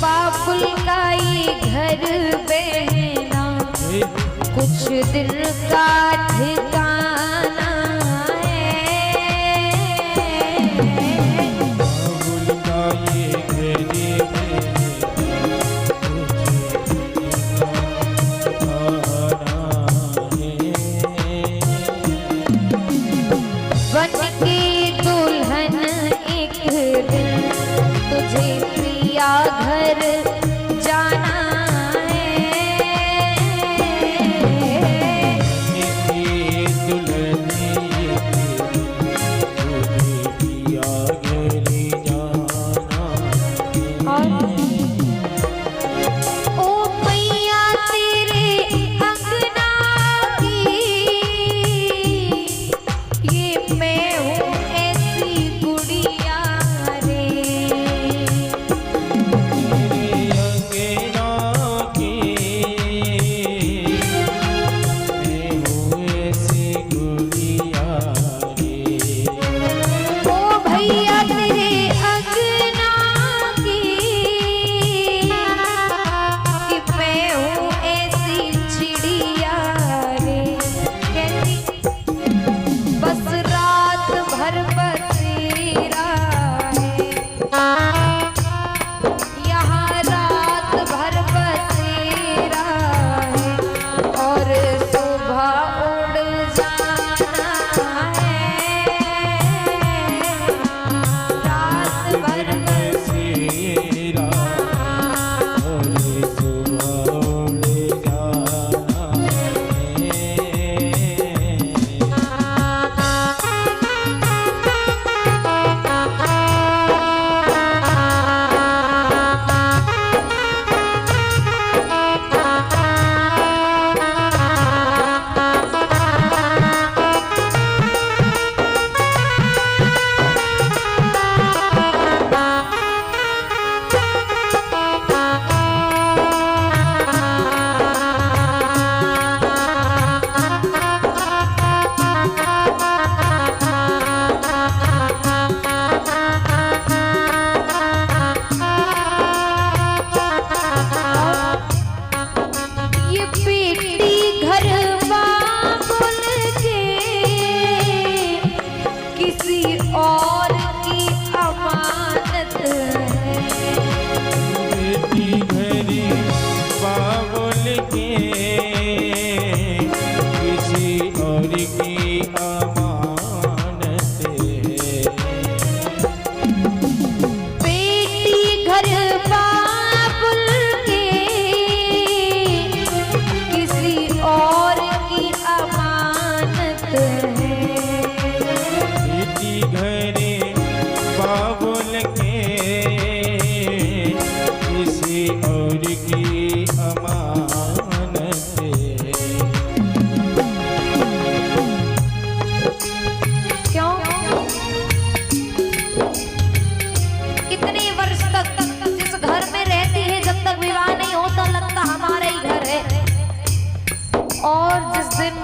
बाबुल का ये घर बहना कुछ दिल का ठिकाना घर जाना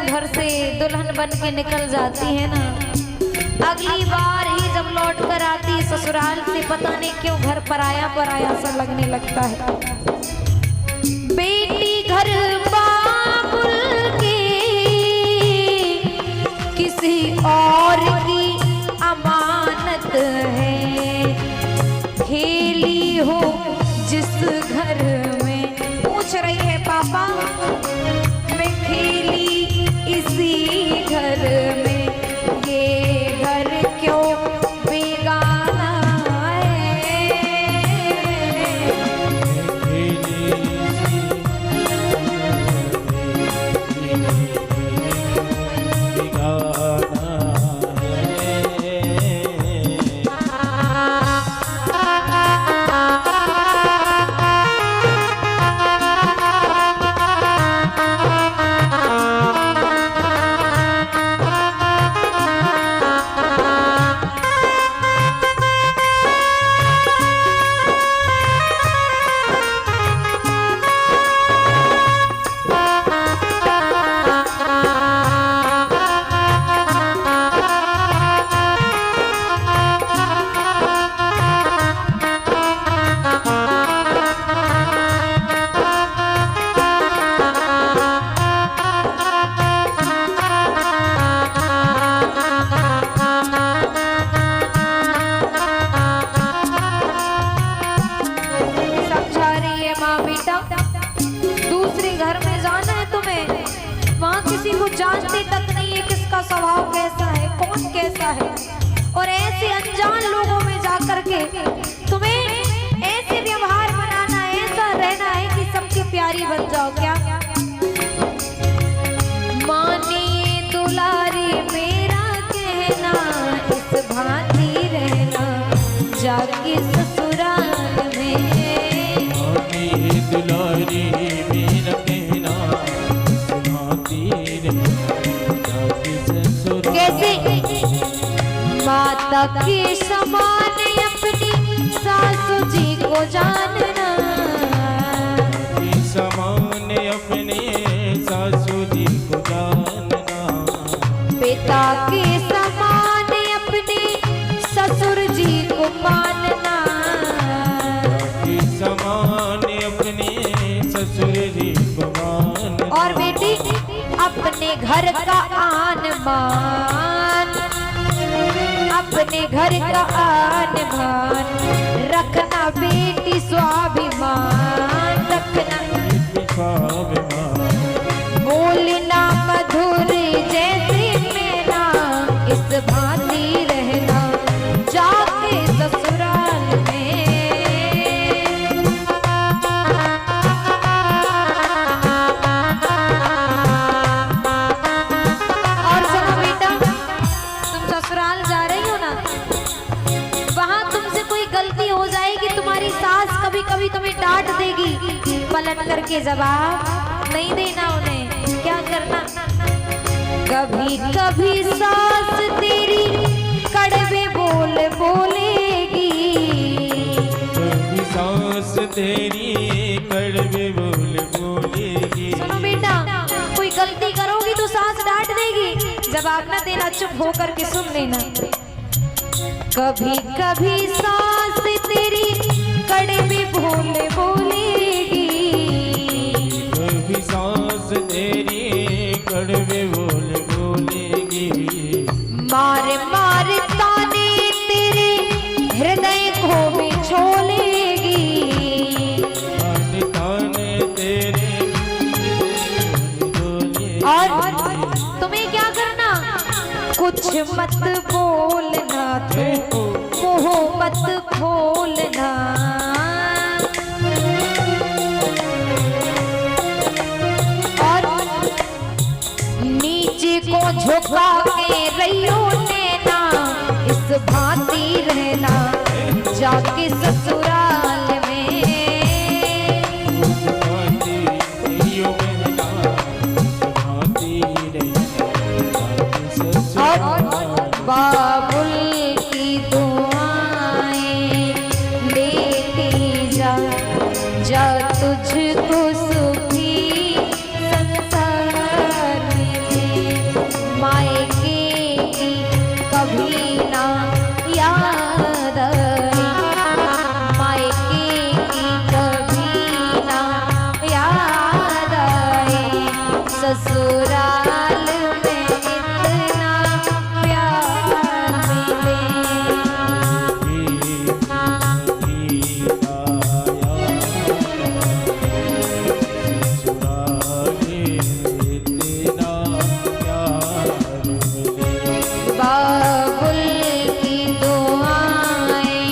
घर से दुल्हन बन के निकल जाती है ना, अगली बार ही जब लौट कर आती ससुराल से पता नहीं क्यों घर पराया सा लगने लगता है। बेटी घर बाबुल के किसी और की अमानत है, खेली हो जिस घर में, पूछ रही है पापा मैं खेली इसी घर में, ये घर क्यों बेगाना है। घर में जाना है तुम्हें, वहाँ किसी को जानते तक नहीं है किसका स्वभाव कैसा है, कौन कैसा है। और ऐसे अनजान लोगों में जाकर के तुम्हें ऐसे व्यवहार बनाना है, ऐसा रहना है कि सबकी प्यारी बन जाओ। क्या मानिए दुलारी मेरा कहना, इस भांति रहना जाके ससुराल में। मानिए दुलारी मेरा कहना, इस भांति रहना जाके ससुराल। कैसे माता के समान अपनी सासू जी को जानना, के समान अपने सासू जी को जानना, पिता के समान अपने ससुर जी को मानना, के समान अपने ससुर जी को मानना। और बेटी अपने घर का आन मान, अपने घर का आन मान रखना बेटी, स्वाभिमान रखना, बोलना मधुर जैसे मेरा, इस भांति रहना जाके ससुराल में। और सुनो बेटा, तुम ससुराल जा रही हो ना, वहां तुमसे कोई गलती हो जाएगी, तुम्हारी सास कभी कभी तुम्हें डांट देगी, पलट करके जवाब नहीं देना उन्हें। क्या करना, कभी कभी सास तेरी कड़वे बोल बोलेगी, कभी सास तेरी कड़वे बोल बोलेगी। सुनो बेटा, कोई गलती करोगी तो सास डांट देगी, जवाब ना देना, चुप होकर के सुन लेना। कभी कभी सास तेरी कड़वे बोल बोलेगी, कभी सास तेरी कड़वे बोल बोलेगी, मार मार ताने तेरे हृदय को बिछोलेगी, ताने ताने तेरे बोलेगी। और तुम्हें क्या करना, कुछ मत बोलना, तू मुंह मत खोलना, नीचे को झुका के रहियो नैना, इस भांति रहना जाके ससुराल में। और बाबुल की दुआएं लेती जा, जा तुझको सुखी संसार में, मायके की कभी ना याद आई, मायके की कभी ना याद आई, ससुराल में इतना प्यार मिले। बाबुल की दुआएं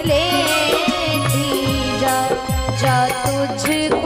लेती जा, जा तुझको